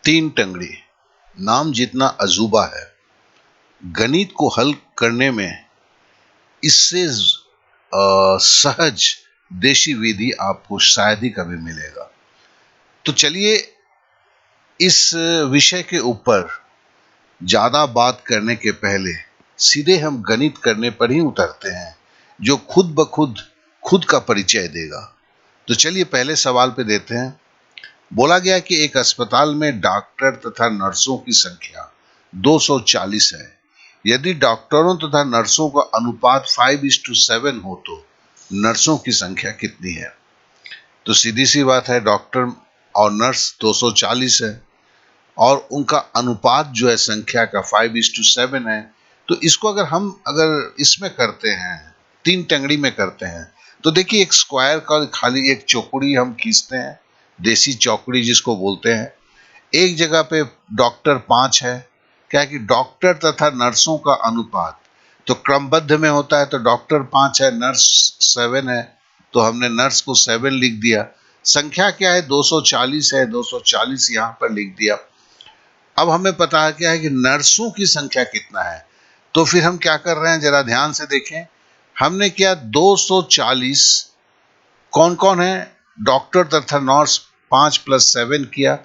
तीन टंगड़ी नाम जितना अजूबा है, गणित को हल करने में इससे सहज देशी विधि आपको शायद ही कभी मिलेगा। तो चलिए इस विषय के ऊपर ज्यादा बात करने के पहले सीधे हम गणित करने पर ही उतरते हैं, जो खुद ब खुद का परिचय देगा। तो चलिए पहले सवाल पे देते हैं। बोला गया कि एक अस्पताल में डॉक्टर तथा नर्सों की संख्या 240 है। यदि डॉक्टरों तथा नर्सों का अनुपात 5:7 हो तो नर्सों की संख्या कितनी है? तो सीधी सी बात है, डॉक्टर और नर्स 240 है और उनका अनुपात जो है संख्या का 5:7 है। तो इसको अगर इसमें करते हैं, तीन टंगड़ी में करते हैं, तो देखिए एक स्क्वायर का खाली एक चौकड़ी हम खींचते हैं, देसी चौकड़ी जिसको बोलते हैं। एक जगह पे डॉक्टर 5 है, क्या कि डॉक्टर तथा नर्सों का अनुपात तो क्रमबद्ध में होता है, तो डॉक्टर 5 है, नर्स 7 है, तो हमने नर्स को 7 लिख दिया। संख्या क्या है? 240 है, 240 यहां पर लिख दिया। अब हमें पता है क्या है कि नर्सों की संख्या कितना है। तो फिर हम क्या कर रहे हैं, जरा ध्यान से देखें। हमने किया 240, कौन कौन है? डॉक्टर तथा नर्स 5 + 7 किया।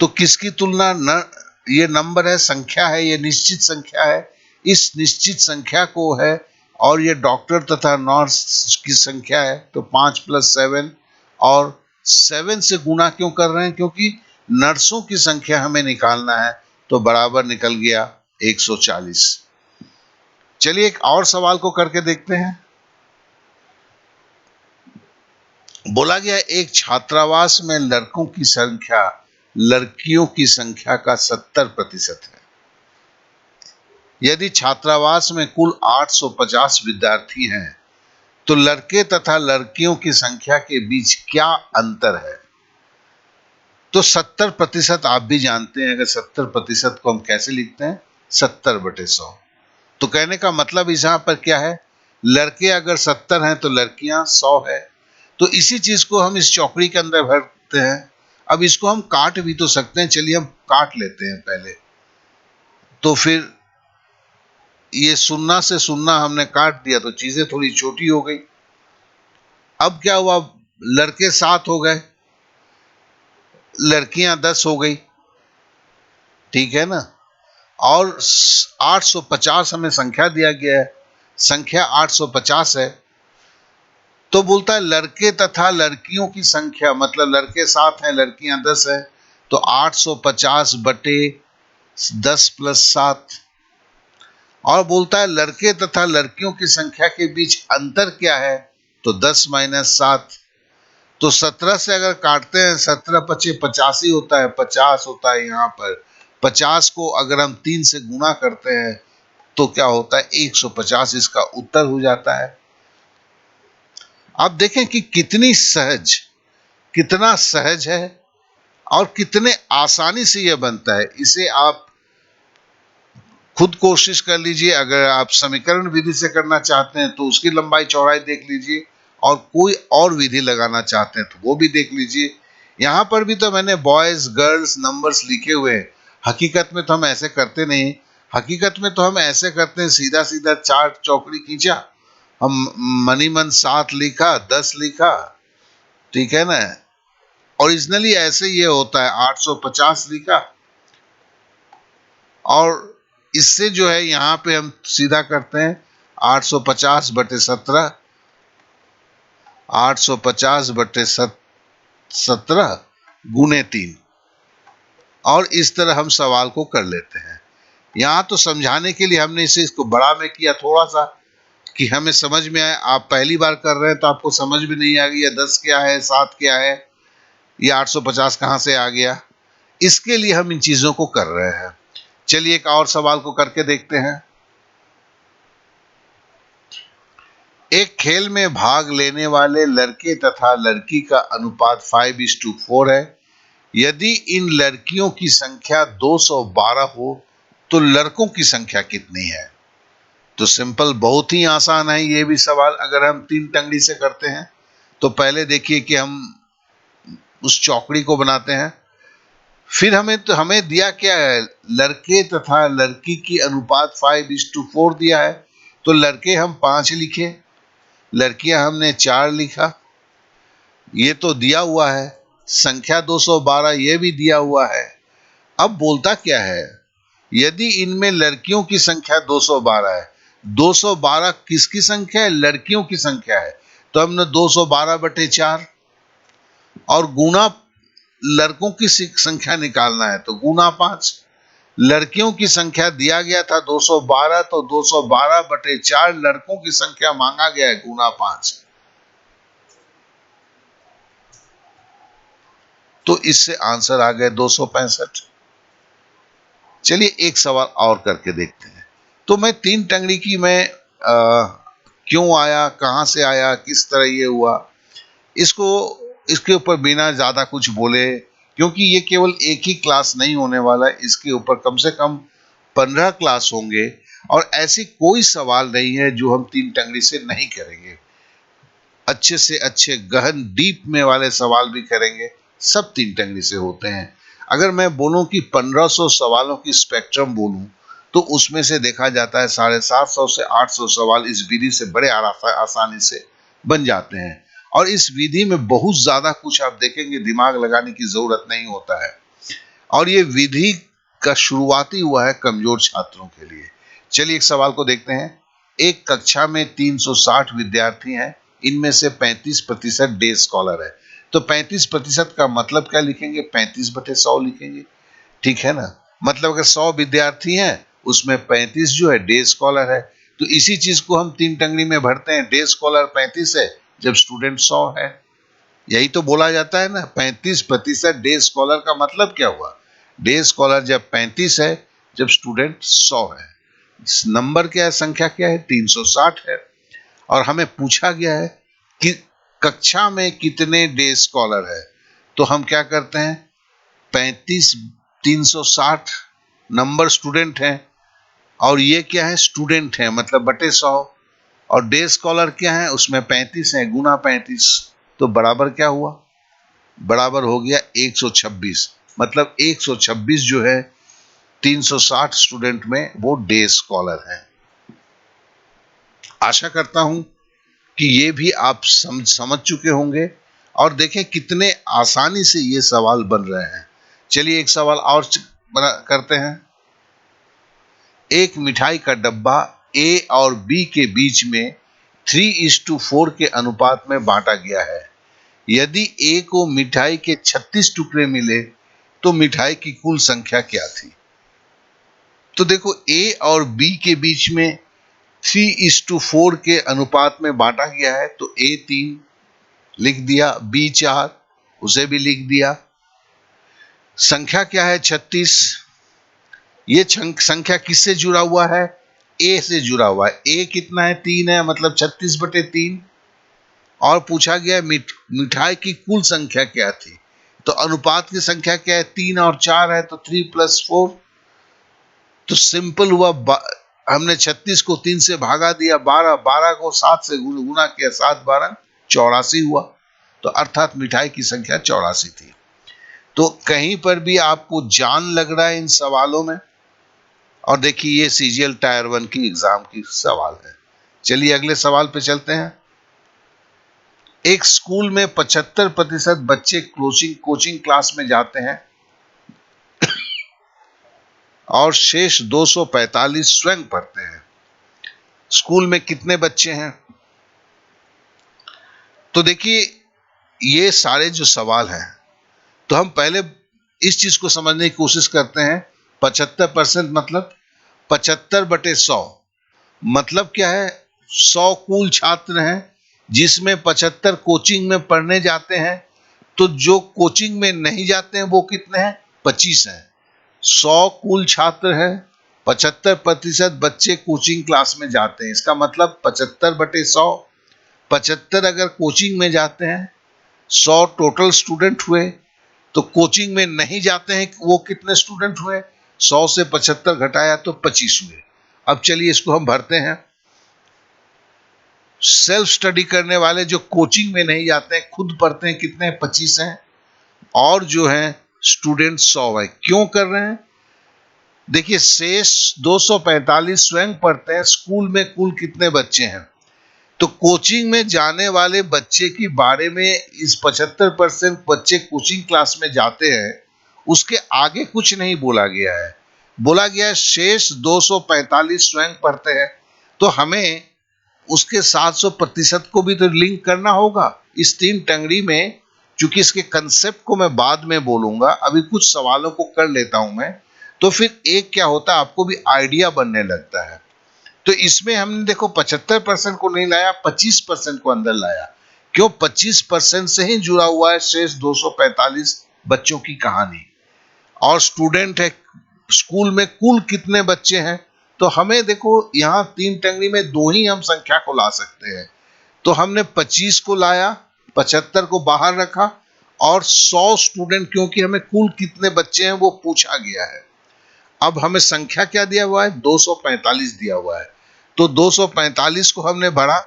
तो किसकी तुलना ये नंबर है, संख्या है, ये निश्चित संख्या है, इस निश्चित संख्या को है, और ये डॉक्टर तथा नर्स की संख्या है, तो 5 + 7 और 7 से गुणा क्यों कर रहे हैं? क्योंकि नर्सों की संख्या हमें निकालना है, तो बराबर निकल गया 140। चलिए एक और सवाल को करके देखते हैं। बोला गया एक छात्रावास में लड़कों की संख्या लड़कियों की संख्या का 70% है। यदि छात्रावास में कुल 850 विद्यार्थी हैं, तो लड़के तथा लड़कियों की संख्या के बीच क्या अंतर है? तो 70% आप भी जानते हैं, अगर 70% को हम कैसे लिखते हैं? 70/100। तो कहने का मतलब यहां पर क्या है? लड़के अगर 70 हैं तो लड़कियां 100 है। तो इसी चीज को हम इस चौकड़ी के अंदर भरते हैं। अब इसको हम काट भी तो सकते हैं, चलिए हम काट लेते हैं पहले। तो फिर ये 0 से 0 हमने काट दिया तो चीजें थोड़ी छोटी हो गई। अब क्या हुआ? लड़के 7 हो गए, लड़कियां 10 हो गई, ठीक है ना? और 850 हमें संख्या दिया गया है, संख्या 850 है। तो बोलता है लड़के तथा लड़कियों की संख्या, मतलब लड़के 7 हैं, लड़कियां 10 है, तो 850/10 + 7। और बोलता है लड़के तथा लड़कियों की संख्या के बीच अंतर क्या है? तो 10 - 7। तो 17 से अगर काटते हैं, 17×5 = 85 होता है, 50 होता है यहाँ पर। 50 को अगर हम 3 से गुणा करते हैं तो क्या होता है? 150 इसका उत्तर हो जाता है। अब देखें कि कितना सहज है और कितने आसानी से यह बनता है। इसे आप खुद कोशिश कर लीजिए। अगर आप समीकरण विधि से करना चाहते हैं तो उसकी लंबाई चौड़ाई देख लीजिए, और कोई और विधि लगाना चाहते हैं तो वो भी देख लीजिए। यहां पर भी तो मैंने बॉयज गर्ल्स नंबर्स लिखे हुए हैं। हकीकत में तो हम ऐसे करते नहीं। हकीकत में तो हम ऐसे करते हैं, सीधा सीधा 4 चौकड़ी खींचा, हम मनी मन 7 लिखा, 10 लिखा, ठीक है ना? ओरिजिनली ऐसे ये होता है, 850 लिखा, और इससे जो है यहां पे हम सीधा करते हैं 850/17, 850/17 गुने 3, और इस तरह हम सवाल को कर लेते हैं। यहां तो समझाने के लिए हमने इसको बड़ा में किया थोड़ा सा, कि हमें समझ में आए। आप पहली बार कर रहे हैं तो आपको समझ में नहीं आ गया 10 क्या है, 7 क्या है, ये 850 कहां से आ गया। इसके लिए हम इन चीजों को कर रहे हैं। चलिए एक और सवाल को करके देखते हैं। एक खेल में भाग लेने वाले लड़के तथा लड़की का अनुपात 5:4 है। यदि इन लड़कियों की संख्या 212 हो तो लड़कों की संख्या कितनी है? तो सिंपल, बहुत ही आसान है ये भी सवाल। अगर हम तीन टंगड़ी से करते हैं तो पहले देखिए कि हम उस चौकड़ी को बनाते हैं, फिर हमें दिया क्या है, लड़के तथा लड़की की अनुपात 5:4 दिया है, तो लड़के हम 5 लिखे, लड़कियां हमने 4 लिखा, ये तो दिया हुआ है। संख्या 212 ये भी दिया हुआ है। अब बोलता क्या है, यदि इनमें लड़कियों की संख्या 212 है, 212 किसकी संख्या है, लड़कियों की संख्या है, तो हमने 212/4 और गुना लड़कों की संख्या निकालना है तो गुना 5। लड़कियों की संख्या दिया गया था 212, तो 212/4 लड़कों की संख्या मांगा गया है गुना 5। तो इससे आंसर आ गए 265। चलिए एक सवाल और करके देखते हैं। तो मैं 3 टंगड़ी की मैं क्यों आया, कहां से आया, किस तरह ये हुआ, इसको इसके ऊपर बिना ज्यादा कुछ बोले, क्योंकि ये केवल एक ही क्लास नहीं होने वाला है, इसके ऊपर कम से कम 15 क्लास होंगे। और ऐसी कोई सवाल नहीं है जो हम 3 टंगड़ी से नहीं करेंगे। अच्छे से अच्छे गहन डीप में वाले सवाल भी करेंगे, सब 3 टंगड़ी से होते हैं। अगर मैं बोलूं कि 1500 सवालों की स्पेक्ट्रम बोलूं, तो उसमें से देखा जाता है 750 से 800 सवाल इस विधि से बड़े आसानी से बन जाते हैं। और इस विधि में बहुत ज्यादा कुछ आप देखेंगे दिमाग लगाने की जरूरत नहीं होता है। और ये विधि का शुरुआती हुआ है कमजोर छात्रों के लिए। चलिए एक सवाल को देखते हैं। एक कक्षा में 360 विद्यार्थी हैं, इनमें से 35% डे स्कॉलर है। तो 35% का मतलब क्या लिखेंगे, 35/100 लिखेंगे। ठीक है ना, मतलब अगर 100 विद्यार्थी हैं, उसमें 35 जो है डे स्कॉलर है। तो इसी चीज को हम 3 टंगड़ी में भरते हैं, डे स्कॉलर 35 है जब स्टूडेंट 100 है। यही तो बोला जाता है ना, 35% डे स्कॉलर का मतलब क्या हुआ, डे स्कॉलर जब 35 है जब स्टूडेंट 100 है। नंबर क्या है, संख्या क्या है, 360 है। और हमें पूछा गया है कि कक्षा में कितने डे स्कॉलर है, तो हम क्या करते हैं, 35 360 नंबर स्टूडेंट है, और ये क्या है, स्टूडेंट है मतलब बटे 100, और डे स्कॉलर क्या है, उसमें 35 है गुना 35, तो बराबर क्या हुआ, बराबर हो गया 126। मतलब 126 जो है 360 स्टूडेंट में वो डे स्कॉलर है। आशा करता हूं कि ये भी आप समझ चुके होंगे। और देखें कितने आसानी से ये सवाल बन रहे हैं। चलिए एक सवाल और करते हैं। एक मिठाई का डब्बा ए और बी के बीच में 3:4 के अनुपात में बांटा गया है। यदि ए को मिठाई के 36 टुकड़े मिले तो मिठाई की कुल संख्या क्या थी। तो देखो ए और बी के बीच में 3:4 के अनुपात में बांटा गया है, तो ए 3 लिख दिया, बी 4 उसे भी लिख दिया। संख्या क्या है 36, ये संख्या किससे जुड़ा हुआ है, ए से जुड़ा हुआ है। ए कितना है, 3 है, मतलब 36/3। और पूछा गया मिठाई की कुल संख्या क्या थी, तो अनुपात की संख्या क्या है, 3 और 4 है, तो 3 + 4। तो सिंपल हुआ, हमने 36 को 3 से भागा दिया, 12, 12 को 7 से गुना किया, 7 12 84 हुआ। तो अर्थात मिठाई की संख्या 84 थी। तो कहीं पर भी आपको जान लग रहा है इन सवालों में। और देखिए ये सीजीएल टायर 1 की एग्जाम की सवाल है। चलिए अगले सवाल पे चलते हैं। एक स्कूल में 75% बच्चे कोचिंग क्लास में जाते हैं और शेष 245 स्वयं पढ़ते हैं। स्कूल में कितने बच्चे हैं, तो देखिए ये सारे जो सवाल हैं, तो हम पहले इस चीज को समझने की कोशिश करते हैं। 75% मतलब 75/100, मतलब क्या है, 100 कुल छात्र हैं जिसमें 75 कोचिंग में पढ़ने जाते हैं। तो जो कोचिंग में नहीं जाते हैं वो कितने हैं, 25 हैं। 100 कुल छात्र हैं, 75% बच्चे कोचिंग क्लास में जाते हैं, इसका मतलब 75/100। 75 अगर कोचिंग में जाते हैं, 100 टोटल स्टूडेंट हुए। तो कोचिंग में नहीं जाते हैं वो कितने स्टूडेंट हुए, 100 से 75 घटाया तो 25 हुए। अब चलिए इसको हम भरते हैं। सेल्फ स्टडी करने वाले जो कोचिंग में नहीं जाते हैं, खुद पढ़ते हैं, कितने, 25 हैं। और जो है स्टूडेंट 100 है। क्यों कर रहे हैं? देखिए शेष 245 स्वयं पढ़ते हैं। स्कूल में कुल कितने बच्चे हैं? तो कोचिंग में जाने वाले बच्चे के बारे में इस 75% बच्चे कोचिंग क्लास में जाते हैं, उसके आगे कुछ नहीं बोला गया है। बोला गया है शेष 245 स्वयं पढ़ते हैं। तो हमें उसके 700% को भी तो लिंक करना होगा इस तीन टंगड़ी में। चूंकि इसके कंसेप्ट को मैं बाद में बोलूंगा, अभी कुछ सवालों को कर लेता हूं मैं, तो फिर एक क्या होता है आपको भी आइडिया बनने लगता है। तो इसमें हमने देखो 75% को नहीं लाया, 25% को अंदर लाया। क्यों? 25% से ही जुड़ा हुआ है शेष 245 बच्चों की कहानी। और स्टूडेंट है, स्कूल में कुल कितने बच्चे हैं? तो हमें देखो यहाँ तीन टंगड़ी में दो ही हम संख्या को ला सकते हैं। तो हमने 25 को लाया, 75 को बाहर रखा और 100 स्टूडेंट, क्योंकि हमें कुल कितने बच्चे हैं वो पूछा गया है। अब हमें संख्या क्या दिया हुआ है? 245 दिया हुआ है। तो 245 को हमने भरा,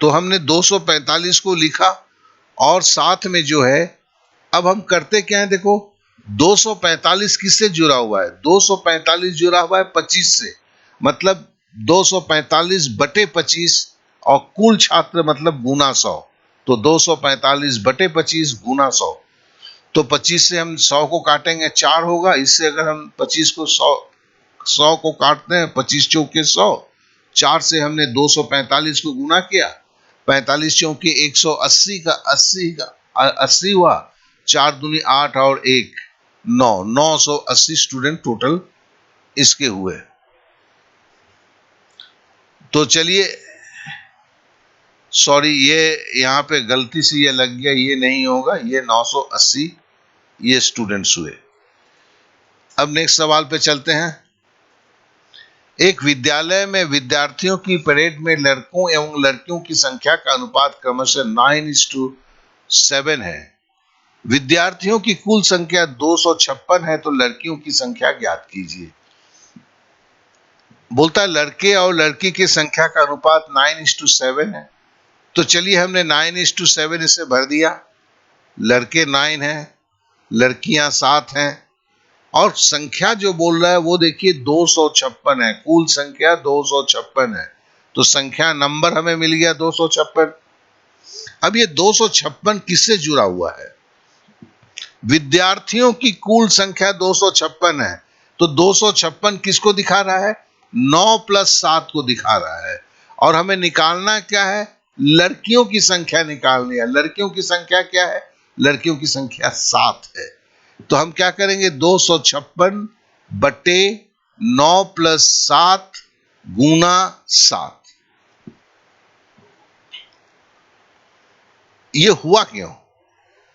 तो हमने 245 को लिखा और साथ में जो है अब हम करते क्या है? देखो 245 किससे जुड़ा हुआ है? 245 जुड़ा हुआ है 25 से, मतलब 245 बटे 25 और कुल छात्र मतलब गुना 100। तो 245 बटे 25 गुना 100। तो 25 से हम 100 को काटेंगे 4 होगा। इससे अगर हम 25 को 100 को काटते हैं, 25 चौके 100, 4 से हमने 245 को गुना किया, 45 चौके 180 का 80 हुआ, 4 दूनी 8 और 1 9, 980 स्टूडेंट टोटल इसके हुए। तो चलिए, सॉरी ये यहाँ पे गलती से ये लग गया, ये नहीं होगा, ये 980 ये स्टूडेंट्स हुए। अब नेक्स्ट सवाल पे चलते हैं। एक विद्यालय में विद्यार्थियों की परेड में लड़कों एवं लड़कियों की संख्या का अनुपात क्रमशः 9:7 है। विद्यार्थियों की कुल संख्या 256 है, तो लड़कियों की संख्या ज्ञात कीजिए। बोलता है लड़के और लड़की की संख्या का अनुपात 9:7 है। तो चलिए हमने 9:7 इसे भर दिया। लड़के 9 हैं, लड़कियां 7 हैं, और संख्या जो बोल रहा है वो देखिए 256 है। कुल संख्या 256 है, तो संख्या नंबर हमें मिल गया 256। अब ये 256 किससे जुड़ा हुआ है? विद्यार्थियों की कुल संख्या 256 है, तो 256 किसको दिखा रहा है? 9 + 7 को दिखा रहा है। और हमें निकालना क्या है? लड़कियों की संख्या निकालनी है। लड़कियों की संख्या क्या है? लड़कियों की संख्या 7 है। तो हम क्या करेंगे? 256 बटे 9 + 7 गुना 7। ये हुआ क्यों?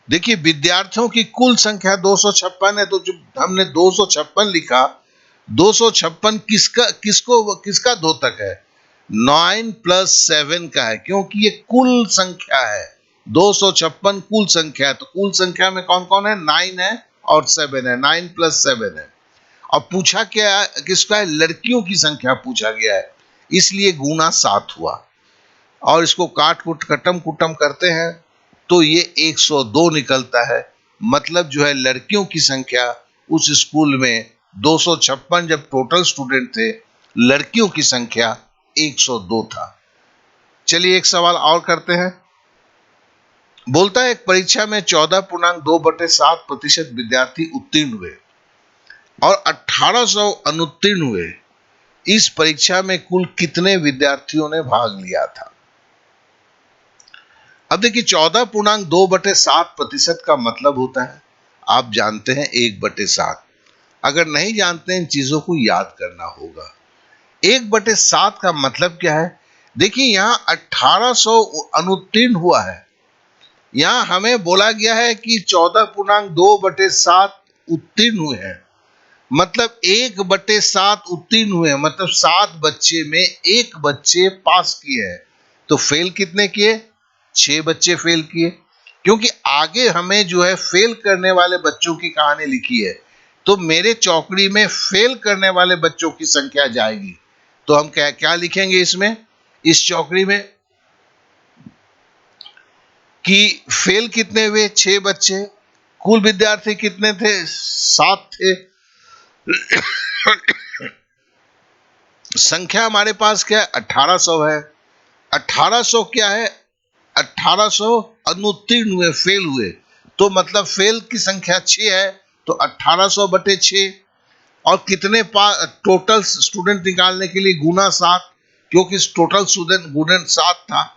देखिए विद्यार्थियों की कुल संख्या 256 है, तो जो हमने 256 लिखा, 256 किसका द्योतक है? 9 + 7 का है, क्योंकि ये कुल संख्या है। 256 कुल संख्या है, तो कुल संख्या में कौन कौन है? 9 है और 7 है, 9 + 7 है। अब पूछा क्या किसका है? लड़कियों की संख्या पूछा गया है, इसलिए गुना 7 हुआ। और इसको काट कुट कटम कुटम करते हैं तो ये 102 निकलता है। मतलब जो है लड़कियों की संख्या उस स्कूल में 256 जब टोटल स्टूडेंट थे, लड़कियों की संख्या 102 था। चलिए एक सवाल और करते हैं। बोलता है एक परीक्षा में 14.2/7% विद्यार्थी उत्तीर्ण हुए और 1800 अनुत्तीर्ण हुए। इस परीक्षा में कुल कितने विद्यार्थियों ने भाग लिया था? अब देखिए 14.2/7% का मतलब होता है, आप जानते हैं 1/7। अगर नहीं जानते हैं, इन चीजों को याद करना होगा। 1/7 का मतलब क्या है? देखिए यहां 1800 अनुत्तीर्ण हुआ है, यहां हमें बोला गया है कि 14.2/7 उत्तीर्ण हुए हैं। मतलब 1/7 उत्तीर्ण हुए हैं, मतलब 7 बच्चे में 1 बच्चे पास किए हैं। तो फेल कितने किए? 6 बच्चे फेल किए। क्योंकि आगे हमें जो है फेल करने वाले बच्चों की कहानी लिखी है, तो मेरे चौकड़ी में फेल करने वाले बच्चों की संख्या जाएगी। तो हम क्या क्या लिखेंगे इसमें, इस चौकड़ी में कि फेल कितने हुए, 6 बच्चे। कुल विद्यार्थी कितने थे, 7 थे। संख्या हमारे पास क्या है, 1800 है। 1800 क्या है, 1800 अनुत्तीर्ण हुए, फेल हुए। तो मतलब फेल की संख्या 6 है, तो 1800 बटे 6। और कितने टोटल स्टूडेंट निकालने के लिए गुना 7, क्योंकि टोटल स्टूडेंट गुना 7 था।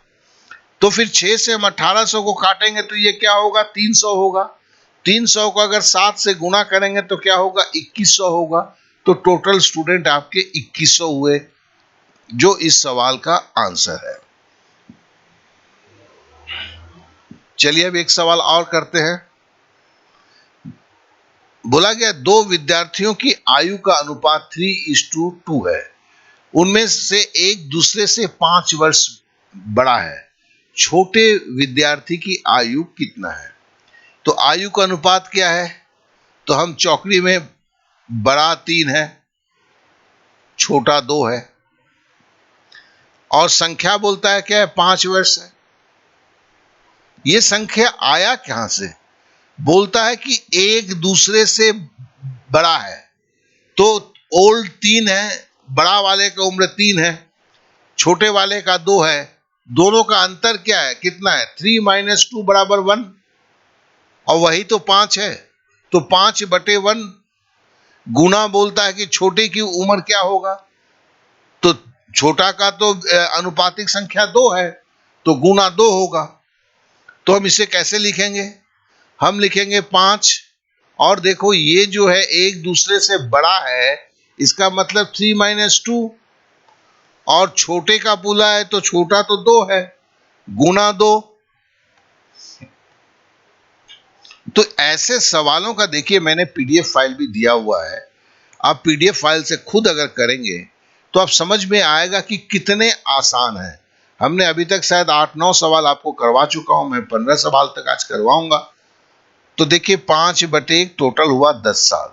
तो फिर 6 से हम 1800 को काटेंगे तो ये क्या होगा, 300 होगा। 300 को अगर 7 से गुना करेंगे तो क्या होगा, 2100 होगा। तो टोटल स्टूडेंट आपके 2100 हुए, जो इस सवाल का आंसर है। चलिए अब एक सवाल और करते हैं। बोला गया 2 विद्यार्थियों की आयु का अनुपात 3:2 है। उनमें से एक दूसरे से 5 वर्ष बड़ा है। छोटे विद्यार्थी की आयु कितना है। तो आयु का अनुपात क्या है, तो हम चौकड़ी में बड़ा 3 है, छोटा 2 है, और संख्या बोलता है क्या है, 5 वर्ष है। ये संख्या आया कहां से, बोलता है कि एक दूसरे से बड़ा है। तो ओल्ड 3 है, बड़ा वाले का उम्र 3 है, छोटे वाले का 2 है। दोनों का अंतर क्या है, कितना है, 3 - 2 बराबर 1, और वही तो 5 है। तो 5/1 गुना बोलता है कि छोटे की उम्र क्या होगा। तो छोटा का तो अनुपातिक संख्या 2 है, तो गुना 2 होगा। तो हम इसे कैसे लिखेंगे, हम लिखेंगे 5। और देखो ये जो है एक दूसरे से बड़ा है, इसका मतलब 3 - 2, और छोटे का बोला है तो छोटा तो 2 है, गुना 2। तो ऐसे सवालों का देखिए मैंने पीडीएफ फाइल भी दिया हुआ है। आप पीडीएफ फाइल से खुद अगर करेंगे तो आप समझ में आएगा कि कितने आसान है। हमने अभी तक शायद 8-9 सवाल आपको करवा चुका हूं, मैं 15 सवाल तक आज करवाऊंगा। तो देखिए 5/1 टोटल हुआ 10 साल।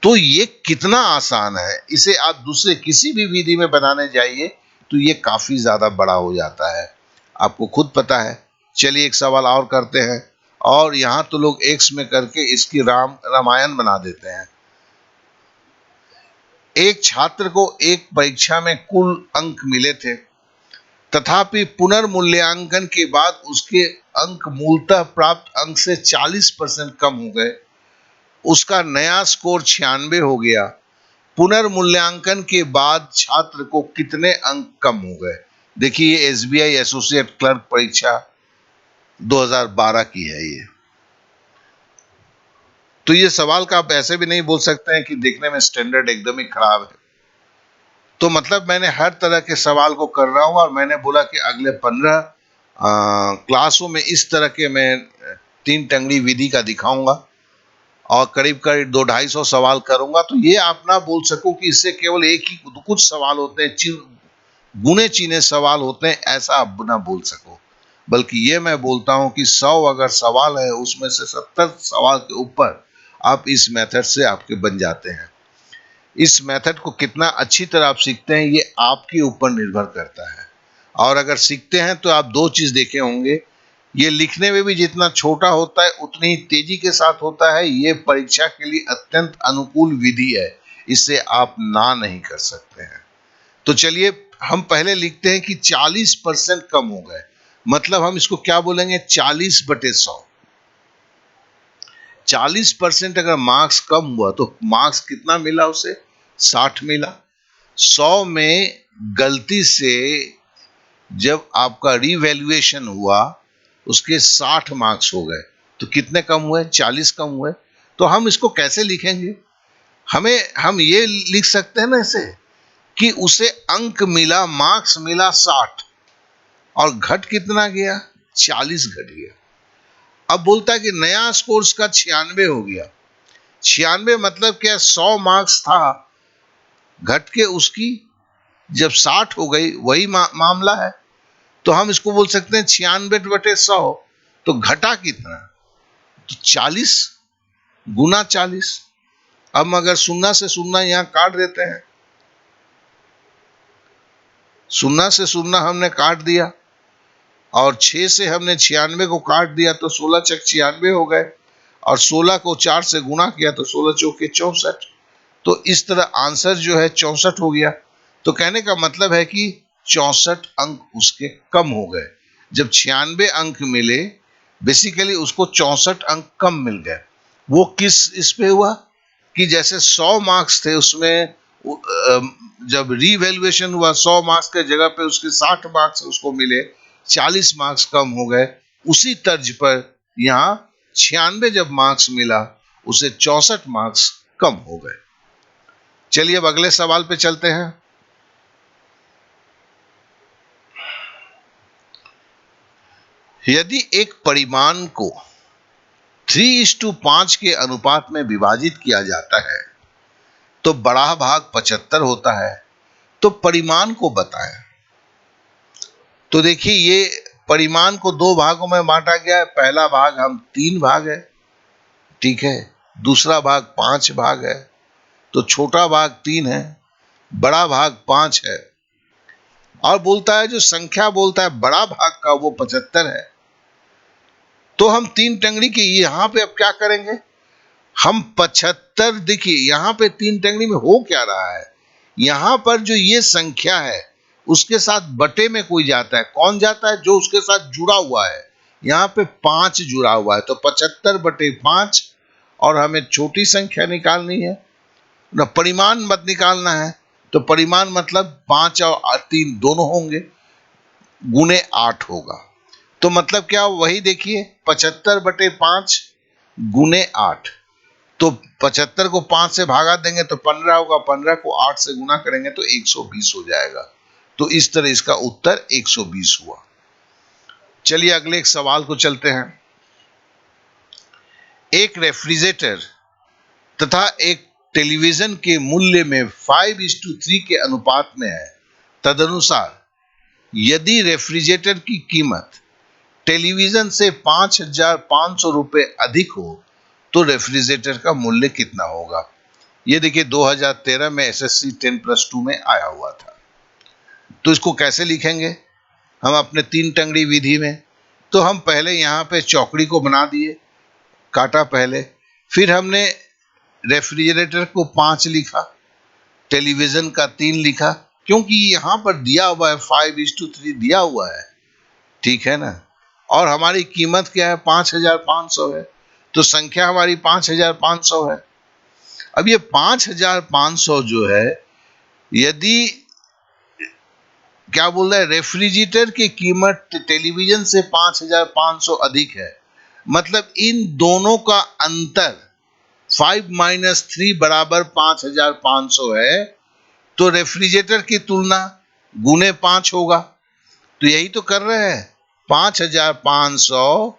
तो ये कितना आसान है, इसे आप दूसरे किसी भी विधि में बनाने जाइए तो ये काफी ज्यादा बड़ा हो जाता है, आपको खुद पता है। चलिए एक सवाल और करते हैं। और यहां तो लोग एक्स में करके इसकी रामायण बना देते हैं। एक छात्र को एक परीक्षा में कुल अंक मिले थे, तथापि पुनर्मूल्यांकन के बाद उसके अंक मूलतः प्राप्त अंक से 40% कम हो गए। उसका नया स्कोर 96 हो गया। पुनर्मूल्यांकन के बाद छात्र को कितने अंक कम हो गए। देखिए ये एसबीआई एसोसिएट क्लर्क परीक्षा 2012 की है ये। तो ये सवाल का आप ऐसे भी नहीं बोल सकते हैं कि देखने में स्टैंडर्ड एकदम ही खराब है। तो मतलब मैंने हर तरह के सवाल को कर रहा हूं, और मैंने बोला कि अगले 15 क्लासों में इस तरह के मैं 3 टंगड़ी विधि का दिखाऊंगा, और करीब करीब 200-250 सवाल करूंगा। तो ये आप ना बोल सको कि इससे केवल एक ही कुछ सवाल होते हैं, गुने चीने सवाल होते हैं, ऐसा आप ना बोल सको। बल्कि ये मैं बोलता हूं कि 100 अगर सवाल है उसमें से 70 सवाल के ऊपर आप इस मेथड से आपके बन जाते हैं। इस मेथड को कितना अच्छी तरह आप सीखते हैं ये आपके ऊपर निर्भर करता है। और अगर सीखते हैं तो आप 2 चीज देखे होंगे, ये लिखने में भी जितना छोटा होता है उतनी ही तेजी के साथ होता है। ये परीक्षा के लिए अत्यंत अनुकूल विधि है, इससे आप ना नहीं कर सकते हैं। तो चलिए हम पहले लिखते हैं कि 40% कम हो गए, मतलब हम इसको क्या बोलेंगे, 40/100। 40% अगर मार्क्स कम हुआ तो मार्क्स कितना मिला उसे, 60 मिला। 100 में गलती से जब आपका रिवैल्यूएशन हुआ उसके 60 मार्क्स हो गए, तो कितने कम हुए, 40 कम हुए। तो हम इसको कैसे लिखेंगे, हम ये लिख सकते हैं ना इसे, कि उसे अंक मिला, मार्क्स मिला 60, और घट कितना गया, 40 घट गया। अब बोलता है कि नया स्कोर उसका 96 हो गया। 96 मतलब क्या, 100 मार्क्स था, घट के उसकी जब 60 हो गई, वही मामला है। तो हम इसको बोल सकते हैं 96/100। तो घटा कितना, तो 40 गुना 40। अब अगर 0 से 0 यहां काट देते हैं, शून्य से शून्य हमने काट दिया और 6 से हमने 96 को काट दिया तो 16 चक 96 हो गए, और 16 को 4 से गुणा किया तो 16 चौके 64। तो इस तरह आंसर जो है 64 हो गया। तो कहने का मतलब है कि 64 अंक उसके कम हो गए। जब 96 अंक मिले, बेसिकली उसको 64 अंक कम मिल गए। वो किस इस पे हुआ कि जैसे 100 मार्क्स थे उसमें, जब रीवैल्यूएशन हुआ 100 मार्क्स के जगह पे उसके 60 मार्क्स उसको मिले, 40 मार्क्स कम हो गए। उसी तर्ज पर यहाँ 96 जब मार्क्स मिला उसे 64 मार्क्स कम हो गए। चलिए अब अगले सवाल पे चलते हैं। यदि एक परिमाण को 3:5 के अनुपात में विभाजित किया जाता है तो बड़ा भाग 75 होता है, तो परिमाण को बताएं। तो देखिए, ये परिमाण को दो भागों में बांटा गया है। पहला भाग हम 3 भाग है, ठीक है। दूसरा भाग 5 भाग है। तो छोटा भाग 3 है, बड़ा भाग 5 है। और बोलता है, जो संख्या बोलता है बड़ा भाग का वो 75 है। तो हम 3 टंगड़ी के यहां पे अब क्या करेंगे, हम 75, देखिए यहां पे 3 टंगड़ी में हो क्या रहा है, यहां पर जो ये संख्या है उसके साथ बटे में कोई जाता है। कौन जाता है, जो उसके साथ जुड़ा हुआ है। यहां पे 5 जुड़ा हुआ है, तो 75/5। और हमें छोटी संख्या निकालनी है ना, परिमाण मत निकालना है। तो परिमाण मतलब 5 और 3 दोनों होंगे, गुने 8 होगा। तो मतलब क्या, वही देखिए 75/5 गुने 8। तो 75 को 5 से भागा देंगे तो 15 होगा, 15 को 8 से गुना करेंगे तो 120 हो जाएगा। तो इस तरह इसका उत्तर 120 हुआ। चलिए अगले एक सवाल को चलते हैं। एक रेफ्रिजरेटर तथा एक टेलीविजन के मूल्य में 5:3 के अनुपात में है। तदनुसार यदि रेफ्रिजरेटर की कीमत टेलीविजन से 5,500 रुपए अधिक हो तो रेफ्रिजरेटर का मूल्य कितना होगा। ये देखिए 2013 में एसएससी 10+2 में आया हुआ था। तो इसको कैसे लिखेंगे हम अपने 3 टंगड़ी विधि में। तो हम पहले यहाँ पे चौकड़ी को बना दिए, काटा पहले, फिर हमने रेफ्रिजरेटर को 5 लिखा, टेलीविजन का 3 लिखा, क्योंकि यहाँ पर दिया हुआ है 5:3 दिया हुआ है, ठीक है ना। और हमारी कीमत क्या है, 5,500 है। तो संख्या हमारी 5,500 है। अब ये 5,500 जो है, यदि क्या बोल रहा है, रेफ्रिजरेटर की कीमत टेलीविजन से 5,500 अधिक है, मतलब इन दोनों का अंतर 5 - 3 बराबर 5,500 है। तो रेफ्रिजरेटर की तुलना गुने 5 होगा। तो यही तो कर रहे हैं, 5,500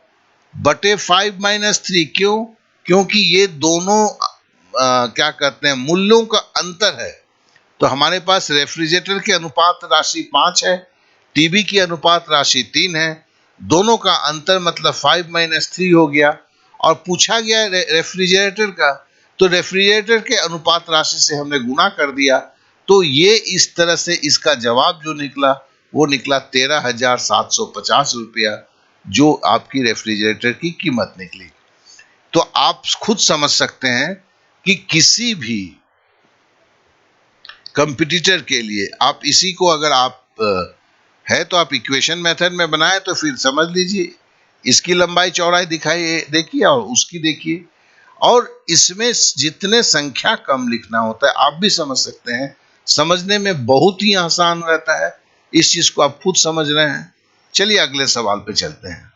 बटे 5 - 3। क्यों, क्योंकि ये दोनों क्या कहते हैं, मूल्यों का अंतर है। तो हमारे पास रेफ्रिजरेटर की अनुपात राशि 5 है, टीवी की अनुपात राशि 3 है। दोनों का अंतर मतलब 5 - 3 हो गया। और पूछा गया रेफ्रिजरेटर का, तो रेफ्रिजरेटर के अनुपात राशि से हमने गुणा कर दिया। तो ये इस तरह से इसका जवाब जो निकला वो निकला 13,750 रुपया, जो आपकी रेफ्रिजरेटर की कीमत निकली। तो आप खुद समझ सकते हैं कि किसी भी कंपटीटर के लिए आप इसी को, अगर आप है तो आप इक्वेशन मेथड में बनाए तो फिर समझ लीजिए, इसकी लंबाई चौड़ाई दिखाई देखिए और उसकी देखिए। और इसमें जितने संख्या कम लिखना होता है, आप भी समझ सकते हैं, समझने में बहुत ही आसान रहता है। इस चीज को आप खुद समझ रहे हैं। चलिए अगले सवाल पे चलते हैं।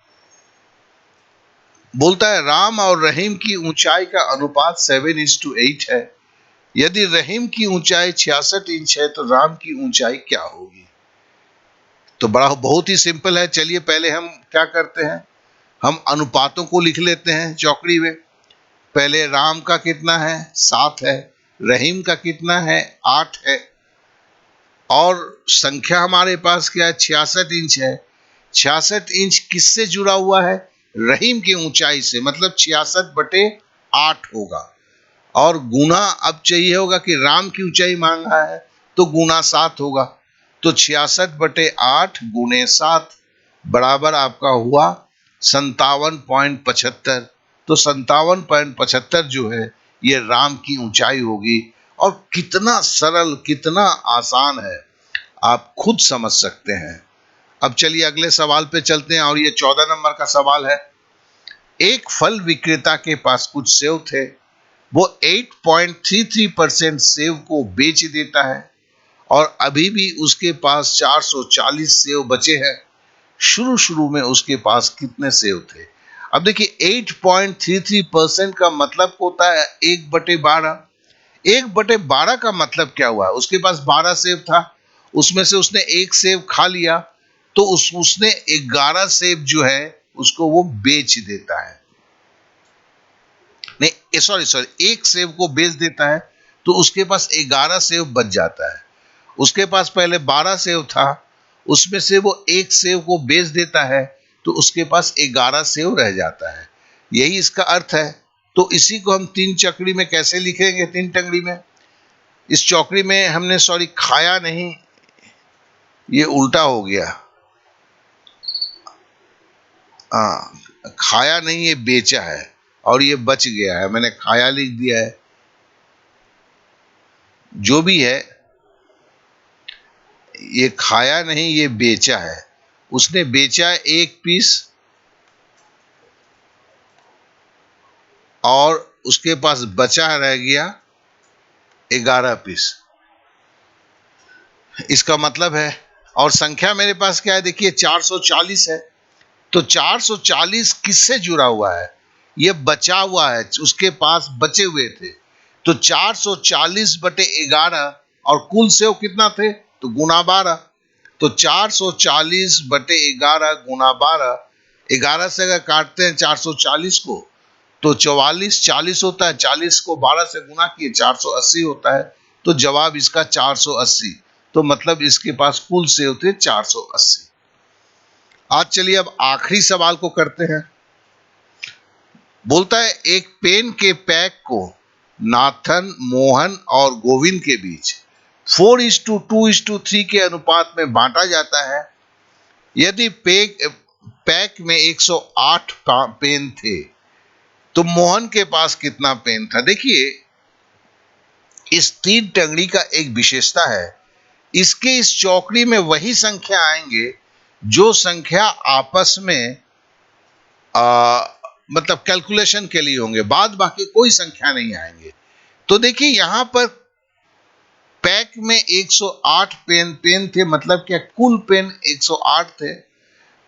बोलता है, राम और रहीम की ऊंचाई का अनुपात 7:8 है। यदि रहीम की ऊंचाई 66 इंच है तो राम की ऊंचाई क्या होगी। तो बड़ा बहुत ही सिंपल है। चलिए पहले हम क्या करते हैं, हम अनुपातों को लिख लेते हैं चौकड़ी में। पहले राम का कितना है, 7 है। रहीम का कितना है, 8 है। और संख्या हमारे पास क्या है, 66 इंच है। 66 इंच किससे जुड़ा हुआ है, रहीम की ऊंचाई से, मतलब 66/8 होगा। और गुना अब चाहिए होगा कि राम की ऊंचाई मांगा है, तो गुना 7 होगा। तो 66/8 गुणे 7 बराबर आपका हुआ 57.75। तो 57.75 जो है ये राम की ऊंचाई होगी। और कितना सरल, कितना आसान है, आप खुद समझ सकते हैं। अब चलिए अगले सवाल पे चलते हैं, और ये 14 नंबर का सवाल है। एक फल विक्रेता के पास कुछ सेव थे, वो 8.33% सेव को बेच देता है, और अभी भी उसके पास 440 सेव बचे हैं। शुरू शुरू में उसके पास कितने सेव थे? अब देखिए 8.33% का मतलब होता है 1/12। 1/12 का मतलब क्या हुआ? उसके पास 12 सेव था, उसमें से उसने एक सेव खा लिया, तो उसने 11 सेव जो है उसको वो बेच देता है। नहीं, सॉरी सॉरी, एक सेव को बेच देता है, तो उसके पास 11 सेव बच जाता है। उसके पास पहले 12 सेव था, उसमें से वो एक सेव को बेच देता है, तो उसके पास 11 सेव रह जाता है। यही इसका अर्थ है। तो इसी को हम 3 चकड़ी में कैसे लिखेंगे? 3 टंगड़ी में, इस चौकड़ी में हमने सॉरी खाया नहीं, ये उल्टा हो गया। हाँ, खाया नहीं, ये बेचा है, और ये बच गया है, मैंने खाया लिख दिया है। जो भी है, ये खाया नहीं, ये बेचा है। उसने बेचा 1 पीस, और उसके पास बचा रह गया 11 पीस। इसका मतलब है, और संख्या मेरे पास क्या है? देखिए 440 है। तो 440 किससे जुड़ा हुआ है? ये बचा हुआ है, उसके पास बचे हुए थे। तो 440/11, और कुल सेव कितना थे? तो गुना 12। तो 440/11 गुना 12, 11 से अगर काटते हैं 440 को, तो 44 40 होता है, 40 को 12 से गुना किए 480 होता है। तो जवाब इसका 480। तो मतलब इसके पास कुल सेव थे 480। आज चलिए अब आखिरी सवाल को करते हैं। बोलता है एक पेन के पैक को नाथन, मोहन और गोविंद के बीच 4:2:3 के अनुपात में बांटा जाता है। यदि पैक में 108 पेन थे, तो मोहन के पास कितना पेन था? देखिए इस 3 टंगड़ी का एक विशेषता है, इसके इस चौकड़ी में वही संख्या आएंगे जो संख्या आपस में मतलब कैलकुलेशन के लिए होंगे, बाद बाकी कोई संख्या नहीं आएंगे। तो देखिए यहां पर पैक में 108 पेन थे, मतलब क्या? कुल पेन 108 थे।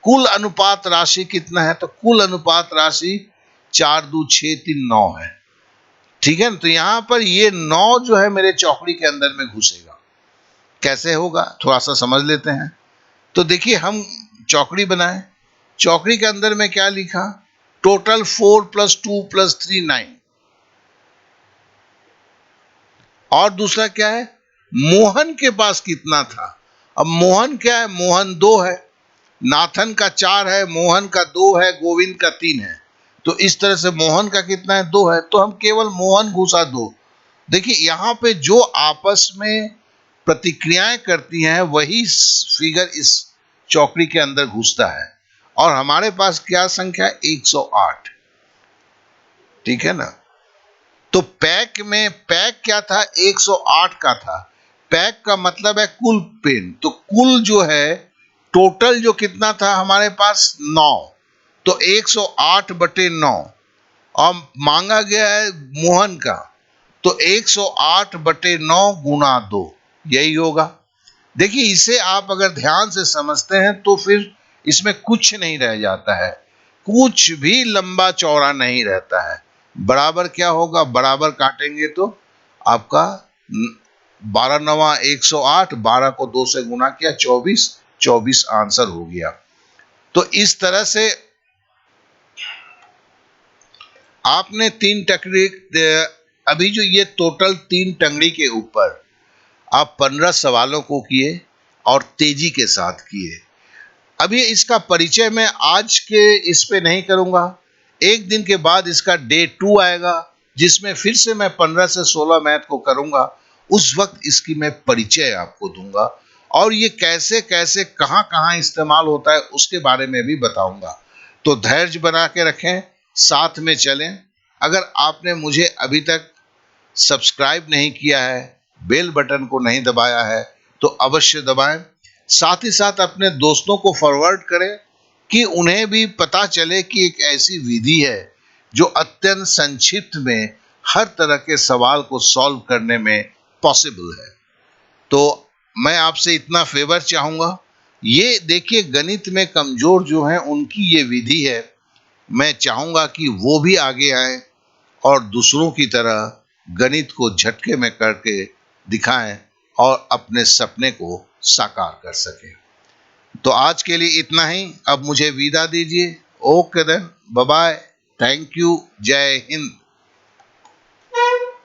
कुल अनुपात राशि कितना है? तो कुल अनुपात राशि 4:2:6:3:9 है। ठीक है ना? तो यहां पर ये 9 जो है मेरे चौकड़ी के अंदर में घुसेगा। कैसे होगा, थोड़ा सा समझ लेते हैं। तो देखिए हम चौकड़ी बनाए, चौकड़ी के अंदर में क्या लिखा? टोटल 4 + 2 + 3 9। और दूसरा क्या है? मोहन के पास कितना था? अब मोहन क्या है? मोहन 2 है, नाथन का 4 है, मोहन का 2 है, गोविंद का 3 है। तो इस तरह से मोहन का कितना है? 2 है। तो हम केवल मोहन घुसा 2। देखिए यहां पे जो आपस में प्रतिक्रियाएं करती हैं वही फिगर इस चौकड़ी के अंदर घुसता है। और हमारे पास क्या संख्या? 108। ठीक है ना? तो पैक क्या था? 108 का था। पैक का मतलब है कुल पेन। तो कुल जो है, टोटल जो कितना था हमारे पास? 9। तो 108/9। और मांगा गया है मोहन का, तो 108/9 गुना 2, यही होगा। देखिए इसे आप अगर ध्यान से समझते हैं तो फिर इसमें कुछ नहीं रह जाता है, कुछ भी लंबा चौड़ा नहीं रहता है। बराबर क्या होगा? बराबर काटेंगे तो आपका 12×9 108, 12 को 2 से गुना किया 24, 24 आंसर हो गया। तो इस तरह से आपने 3 टंगड़ी, अभी जो ये टोटल 3 टंगड़ी के ऊपर आप 15 सवालों को किए, और तेजी के साथ किए। अभी इसका परिचय मैं आज के इस पे नहीं करूंगा। एक दिन के बाद इसका डे 2 आएगा, जिसमें फिर से मैं 15 से 16 मैथ को करूंगा। उस वक्त इसकी मैं परिचय आपको दूंगा, और ये कैसे कैसे कहाँ कहाँ इस्तेमाल होता है उसके बारे में भी बताऊंगा। तो धैर्य बना के रखें, साथ में चलें। अगर आपने मुझे अभी तक सब्सक्राइब नहीं किया है, बेल बटन को नहीं दबाया है, तो अवश्य दबाएं। साथ ही साथ अपने दोस्तों को फॉरवर्ड करें कि उन्हें भी पता चले कि एक ऐसी विधि है जो अत्यंत संक्षिप्त में हर तरह के सवाल को सॉल्व करने में पॉसिबल है। तो मैं आपसे इतना फेवर चाहूंगा, ये देखिए गणित में कमजोर जो हैं उनकी ये विधि है, मैं चाहूंगा कि वो भी आगे आए और दूसरों की तरह गणित को झटके में करके दिखाएं और अपने सपने को साकार कर सकें। तो आज के लिए इतना ही, अब मुझे विदा दीजिए। Okay then, bye bye, thank you, जय हिंद।